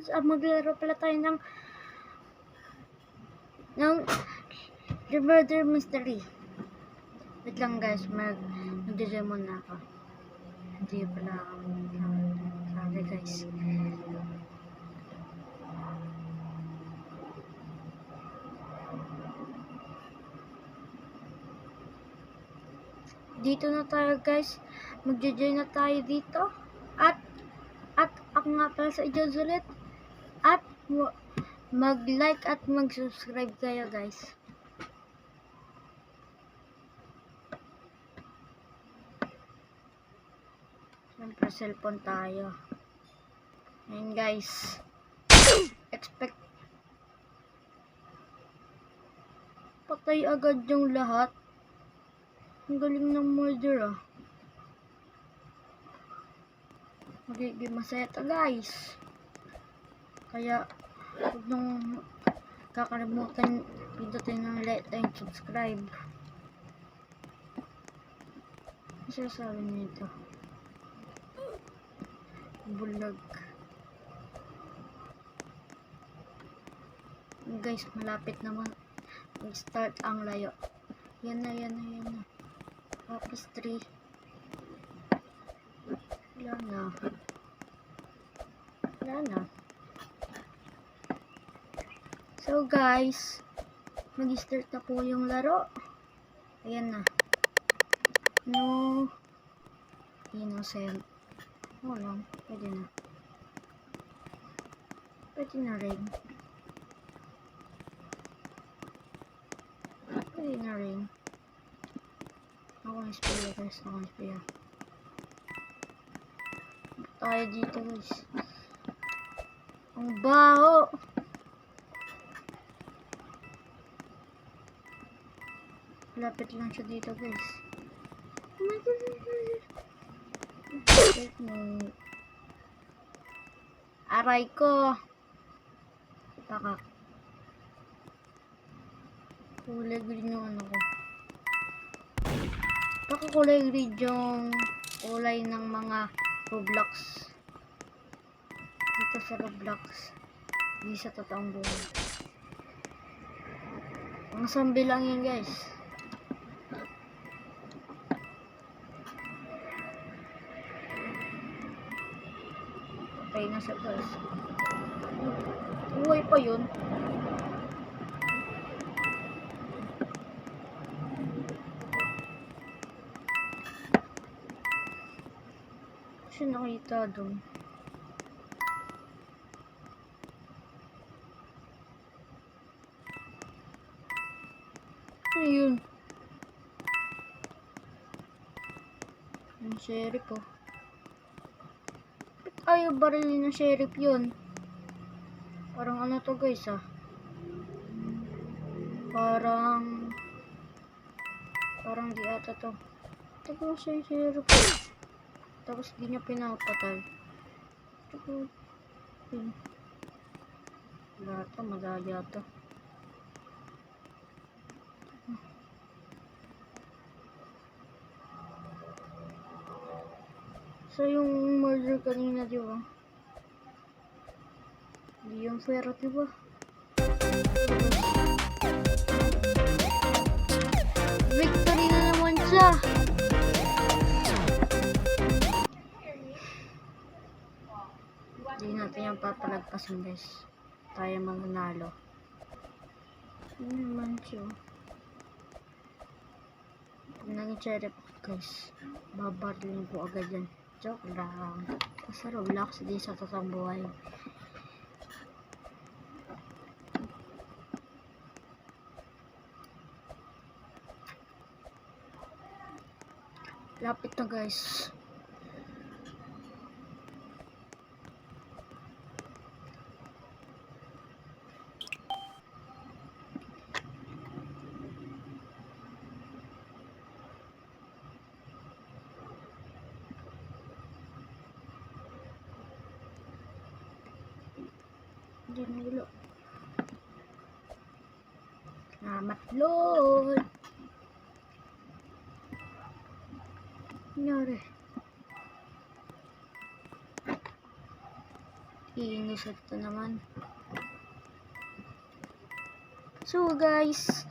Maglaro pala tayo ng The Murder Mystery. Wait lang guys, mag-demo na ako. Hindi pala ako sorry guys. Dito na tayo guys. Mag-join na tayo dito. At ako nga pala sa Ijoz ulit. At mag-like at mag-subscribe kayo guys. Siyempre cellphone tayo. Ayan guys. Expect patay agad yung lahat. Ang galing ng murder ah. Magiging masaya to guys. Kaya huwag nung kakalimutan pindutin ng like and subscribe. Ano sasabi nito? Bulag. Guys, malapit naman mag-start ang layo. Yan na. Tapos 3. Wala na. So guys, mag-start na po yung laro. Ayan na. No innocent. Lang, pwede na. Pwede na rin. Ako ang spear guys, tayo dito guys. Ang baho! Lapit lang siya dito guys. Oh my god! Aray ko! Taka. Kulay green yung ano ko. Baka kulay green yung kulay ng mga Roblox. Dito sa Roblox. Hindi sa totoong buhay. Mga zombie lang yun guys. Patay na siya guys. Buhay pa yun. Kasi nakita doon. Ano yun? Yung sheriff oh. Ba't ayaw barilin ng sheriff yun? Parang ano to guys ah. Parang di ata to. Tago siya yung sheriff oh. Tapos di niya pinapatay. Wala to, madaya to. So yung murder kanina diba? Di yung Ferro diba? Victory na naman siya! Hindi natin yung papalagpasin guys. Tayo mananalo. Ano naman siya? Pag naging cherry guys, babarilin ko agad yan. Joke lang. Kasi Roblox, di sa totoong buhay. Lapit na guys. Hindi na gulo. Salamat Lord. Nangyari. Inuset na naman. So guys,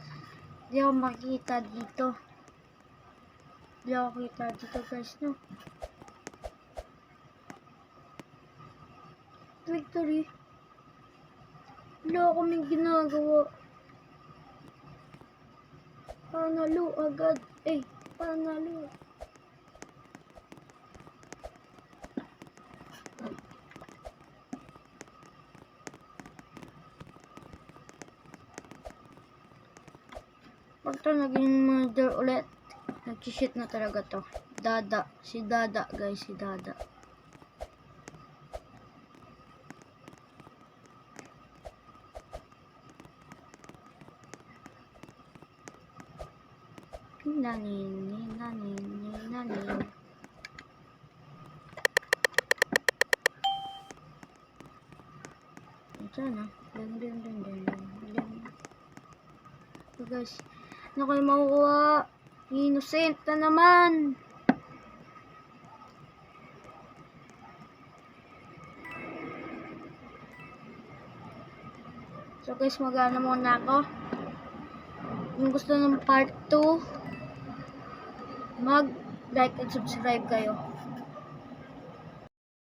di ako makikita dito. Di ako kita dito guys, no? Victory. Wala kaming ginagawa. Panalo agad. Panalo. Pag to naging murder ulit, nag-shit na talaga to. Si Dada guys, si Dada. Nanin. Sana. So guys, ano kayo makukuha? Innocent na naman. So guys, mag-ano muna ako. Kung gusto ng part 2, mag-like and subscribe kayo.